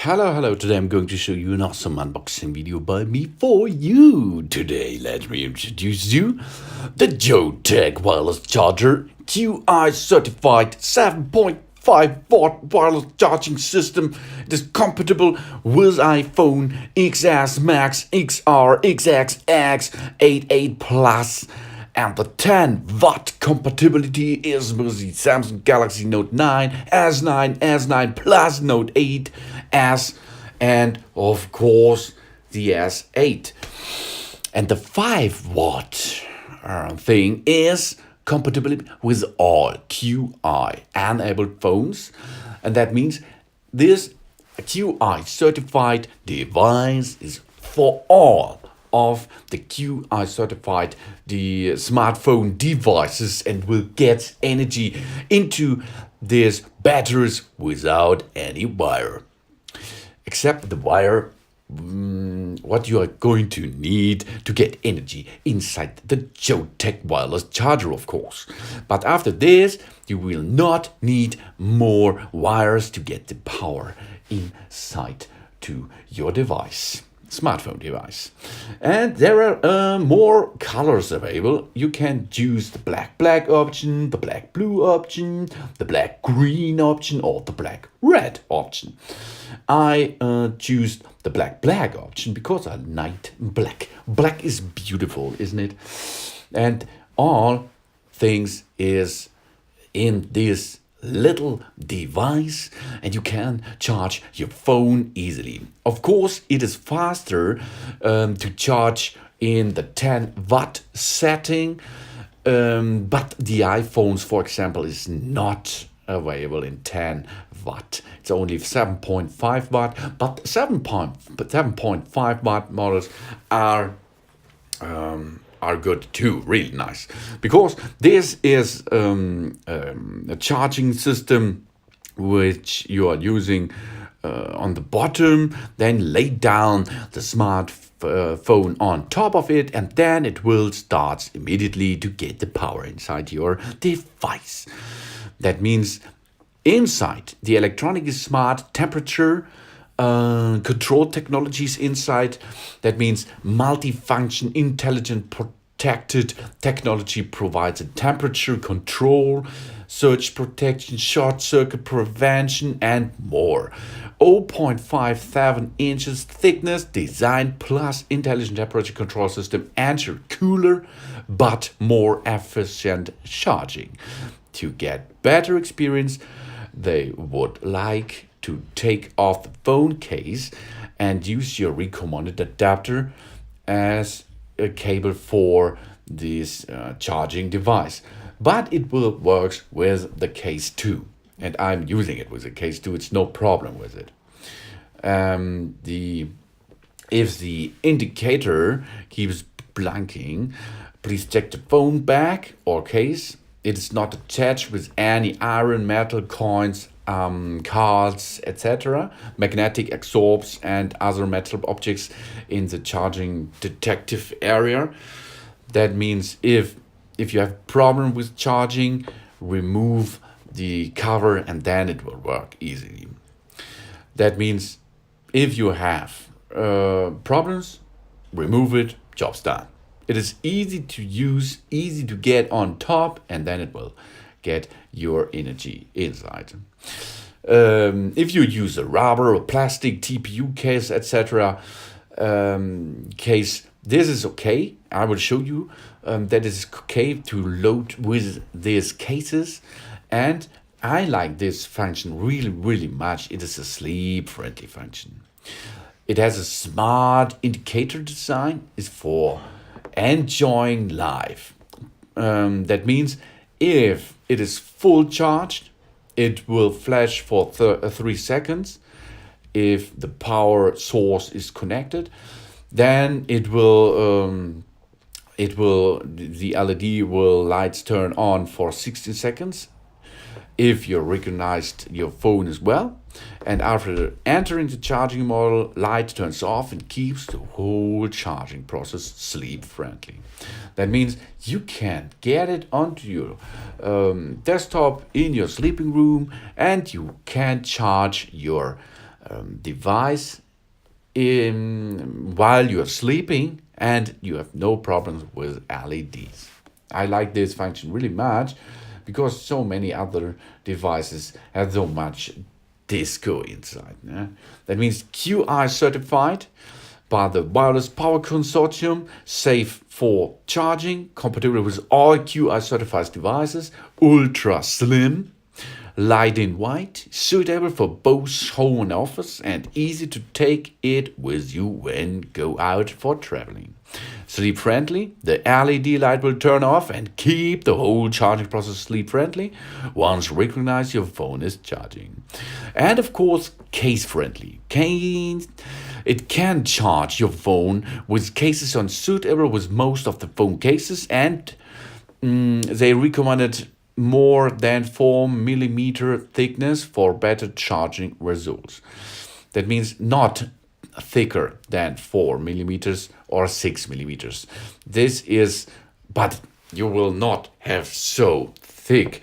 Hello, today I'm going to show you an awesome unboxing video by me for you. Today, let me introduce you the Yootech Wireless Charger Qi-Certified 7.5 watt wireless charging system. It is compatible with iPhone XS Max, XR, XXX, 88 Plus. And the 10-watt compatibility is with the Samsung Galaxy Note 9, S9, S9 Plus, Note 8S, and of course the S8. And the 5-watt thing is compatible with all QI enabled phones, and that means this QI certified device is for all of the QI certified the smartphone devices and will get energy into these batteries without any wire. Except the wire, what you are going to need to get energy inside the Yootech wireless charger, of course. But after this, you will not need more wires to get the power inside to your device. Smartphone device. And there are more colors available. You can choose the black option, the black blue option, the black green option, or the black red option. I choose the black option because I like black. Black is beautiful, isn't it? And all things is in this little device, and you can charge your phone easily. Of course, it is faster to charge in the 10-watt setting, but the iPhones, for example, is not available in 10 watt. It's only 7.5 watt, but 7.5 watt models are good too, really nice, because this is a charging system which you are using on the bottom, then lay down the smartphone on top of it, and then it will start immediately to get the power inside your device. That means inside the electronic is smart temperature control technologies inside. That means multifunction, intelligent, protected technology provides a temperature control, surge protection, short circuit prevention, and more. 0.57 inches thickness, design plus intelligent temperature control system, ensure cooler but more efficient charging. To get better experience, they would like to take off the phone case and use your recommended adapter as a cable for this charging device. But it will work with the case too, and I'm using it with the case too. It's no problem with it. If the indicator keeps blinking, please check the phone bag or case. It is not attached with any iron, metal, coins, cards, etc., magnetic absorbs and other metal objects in the charging detective area. That means if you have problem with charging, remove the cover and then it will work easily. That means if you have problems, remove it, job's done. It is easy to use, easy to get on top, and then it will get your energy inside. If you use a rubber or plastic TPU case, etc., case, this is okay. I will show you that it is okay to load with these cases, and I like this function really much. It is a sleep-friendly function. It has a smart indicator design. It's for enjoying life. That means if it is full charged, it will flash for 3 seconds. If the power source is connected, then the LED will lights turn on for 60 seconds. If you recognized your phone as well, and after entering the charging model, light turns off and keeps the whole charging process sleep friendly. That means you can get it onto your desktop in your sleeping room, and you can charge your device while you're sleeping, and you have no problems with LEDs. I like this function really much because so many other devices have so much disco inside. Yeah? That means QI certified by the Wireless Power Consortium, safe for charging, compatible with all QI certified devices, ultra slim, light in white, suitable for both home and office, and easy to take it with you when go out for traveling. Sleep friendly, the LED light will turn off and keep the whole charging process sleep friendly once recognize your phone is charging. And of course, case friendly. It can charge your phone with cases on suitable with most of the phone cases, and they recommended more than 4 mm thickness for better charging results. That means not thicker than 4 mm or 6 mm. This is, but you will not have so thick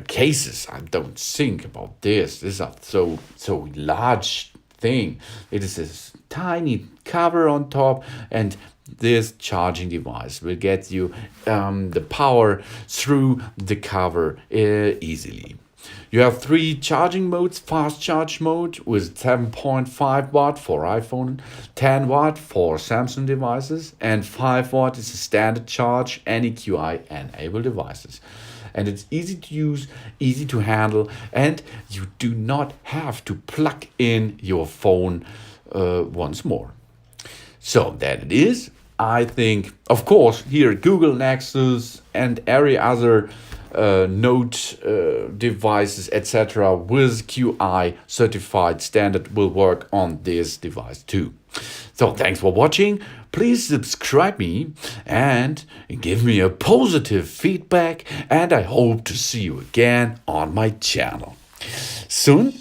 cases. I don't think about this. This is a so large thing. It is a tiny cover on top, and this charging device will get you the power through the cover easily. You have 3 charging modes: fast charge mode with 7.5 watt for iPhone, 10 watt for Samsung devices, and 5 watt is a standard charge any QI enabled devices. And it's easy to use, easy to handle, and you do not have to plug in your phone once more. So that it is. I think, of course, here Google Nexus and every other Note devices, etc., with QI certified standard will work on this device too. So thanks for watching. Please subscribe me and give me a positive feedback, and I hope to see you again on my channel. Soon.